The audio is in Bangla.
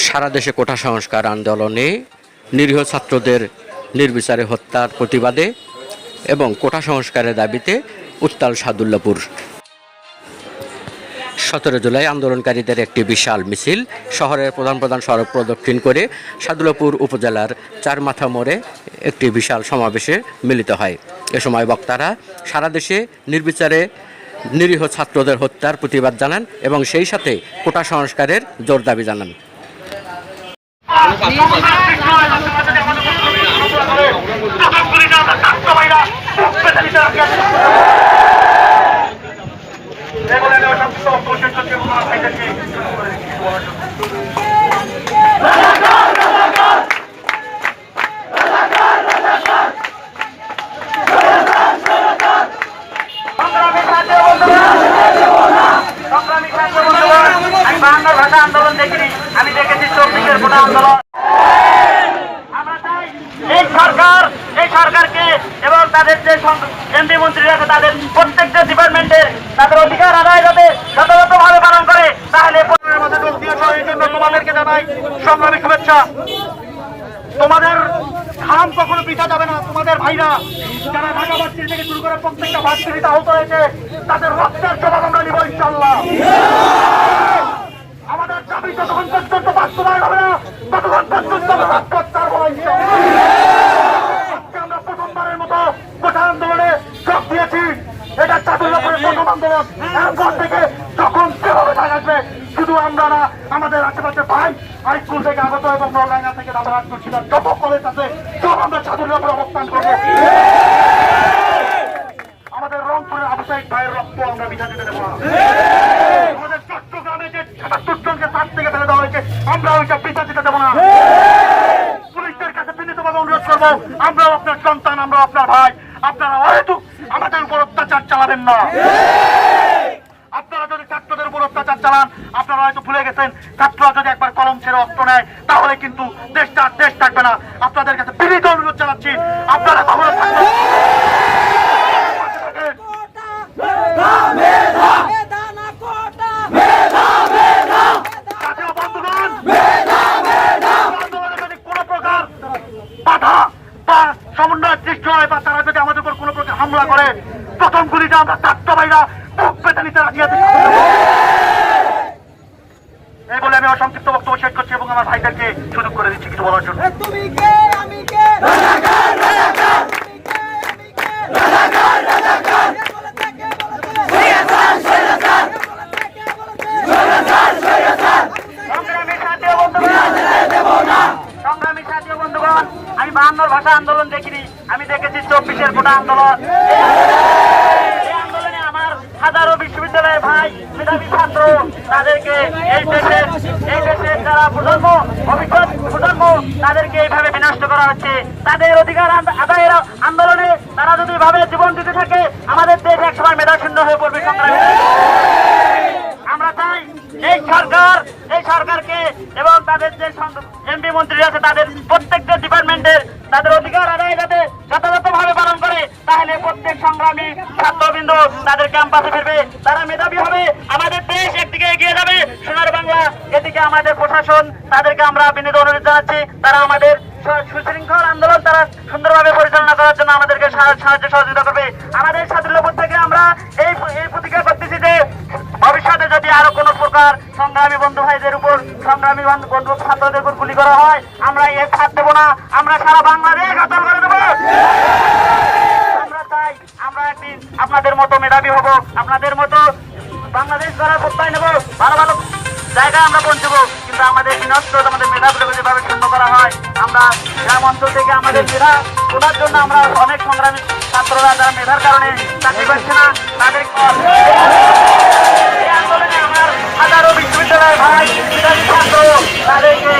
সারা দেশে কোটা সংস্কার আন্দোলনে নিরীহ ছাত্রদের নির্বিচারে হত্যার প্রতিবাদে এবং কোটা সংস্কারের দাবিতে উত্তাল সাদুল্লাপুর। 17 জুলাই আন্দোলনকারীদের একটি বিশাল মিছিল শহরের প্রধান সড়ক প্রদক্ষিণ করে সাদুল্লাপুর উপজেলার চারমাথা মোড়ে একটি বিশাল সমাবেশে মিলিত হয়। এ সময় বক্তারা সারা দেশে নির্বিচারে নিরীহ ছাত্রদের হত্যার প্রতিবাদ জানান এবং সেই সাথে কোটা সংস্কারের জোর দাবি জানান। ভাষা আন্দোলন দেখিনি, আমি দেখেছি 24-এর কোটা আন্দোলন। আমরা চাই এই সরকারকে এবং তাদের যে এমপি মন্ত্রীরা আছে তাদের প্রত্যেকটা ডিপার্টমেন্টের তাদের অধিকার আদায় যাতে যথাযথভাবে পালন করে, তাহলে তোমাদেরকে জানাই সংগ্রামী শুভেচ্ছা। তোমাদের ঘাম কখনো পিঠা যাবে না। তোমাদের ভাইরা যারা ঢাকা ভার্সিটি থেকে শুরু করে প্রত্যেকটা ভার্সিটিতে আহত হয়েছে তাদের রক্তের জবাব আমরা নিব ইনশাআল্লাহ। আমাদের দাবি যতক্ষণ পর্যন্ত বাস্তবায়ন হবে না ততক্ষণ পর্যন্ত আমরা প্রথমবারের মতো কোটা আন্দোলনে যোগ দিয়েছি। এটা চাদুল্লাপুরের প্রথম আন্দোলন। এরপর থেকে যখন যেভাবে আসবে শুধু আমরা না, আমাদের আশেপাশে ভাই হাই স্কুল থেকে আগত এবং নরলাইনা থেকে রাধারাজ করছিলাম যত কলেজ আছে সব আমরা চাদুল্লাপুরে অবস্থান করবো। আমাদের রংপুরের আবশ্যিক ভাইয়ের রক্ত আমরা বিধা দিতে দেবো না। আমাদের চট্টগ্রামে যে ৭৭ জনকে তার থেকে ফেলে দেওয়া হয়েছে আমরা ওইটা বিধা দিতে দেবো না। পুলিশদের কাছে বিনীতভাবে অনুরোধ করবো, আমরাও আপনার সন্তান, আমরাও আপনার ভাই, আপনারা হয়তো আমাদের উপর অত্যাচার চালাবেন না। আপনারা যদি ছাত্রদের উপর অত্যাচার চালান, আপনারা হয়তো ভুলে গেছেন ছাত্ররা যদি একবার কলম ছেড়ে অস্ত্র নেয় তাহলে কিন্তু দেশটা দেশ থাকবে না। আপনাদের কাছে বিনীত অনুরোধ জানাচ্ছি, আপনারা কখনো সমন্বয়ের সৃষ্টি হয় বা তারা যদি আমাদের উপর কোনো প্রকার হামলা করে প্রথম গুলিটা আমরা ছাত্র ভাইরা বুক পেতে নিতে রাখি আছে। এই বলে আমি সংক্ষিপ্ত বক্তব্য শেষ করছি এবং আমার ভাইদেরকে সুযোগ করে দিচ্ছি কিছু বলার জন্য। সংগ্রামী সাথী বন্ধুগণ, আমি 52 ভাষা আন্দোলন দেখিনি, আমি দেখেছি 24-এর কোটা আন্দোলন। এই আন্দোলনে আমার হাজারো বিশ্ববিদ্যালয়ের ভাই মেধাবী ছাত্র তাদেরকে এই দেশের যারা ভবিষ্যৎ প্রজন্ম তাদেরকে এইভাবে বিনষ্ট করা হচ্ছে। তাদের অধিকার আদায়ের আন্দোলনে তারা যদি ভাবে জীবন দিতে থাকে আমাদের দেশ একসময় মেধাশূন্য হয়ে পড়বে। সংগ্রামী আমরা চাই এই সরকারকে এবং তাদের যে এমপি মন্ত্রী আছে তাদের প্রত্যেকটা ডিপার্টমেন্টের তাদের অধিকার আদায় যাতে যথাযথভাবে পালন করে, তাহলে প্রত্যেক সংগ্রামী ছাত্রবৃন্দ তাদের ক্যাম্পাসে ফিরবে, তারা মেধাবী হবে, আমাদের দেশ একদিকে এগিয়ে যাবে সোনার বাংলা। এদিকে আমাদের প্রশাসন তাদেরকে আমরা বিনীত অনুরোধ জানাচ্ছি, তারা আমাদের সুশৃঙ্খল আন্দোলন তারা সুন্দরভাবে পরিচালনা করার জন্য আমাদেরকে সাহায্য সহযোগিতা করবে। আমাদের সাদুল্লাপুর থেকে আমরা এই প্রতিজ্ঞা করতেছি যে ভবিষ্যতে যদি আরো কোনো প্রকার সংগ্রামী বন্ধু ভাইদের উপর সংগ্রামী বন্ধু ছাত্রদের উপর গুলি করা হয় আমরা এর ছাড় দেবো না, আমরা সারা বাংলাদেশ অচল করে দেবো। আমরা চাই আমরা একদিন আপনাদের মতো মেধাবী হব, আপনাদের মতো বাংলাদেশ গড়ার প্রত্যয় নেব, ভালো ভালো জায়গায় আমরা পৌঁছবো। কিন্তু আমাদের বিনষ্ট আমাদের মেধাগুলোকে যেভাবে শূন্য করা হয়, আমরা গ্রাম অঞ্চল থেকে আমাদের মেধা তোলার জন্য আমরা অনেক সংগ্রামী ছাত্ররা যারা মেধার কারণে চাকরি পাচ্ছে না তাদের আন্দোলনে আমার হাজারো বিশ্ববিদ্যালয়ের ভাই মেধাবী ছাত্র তাদেরকে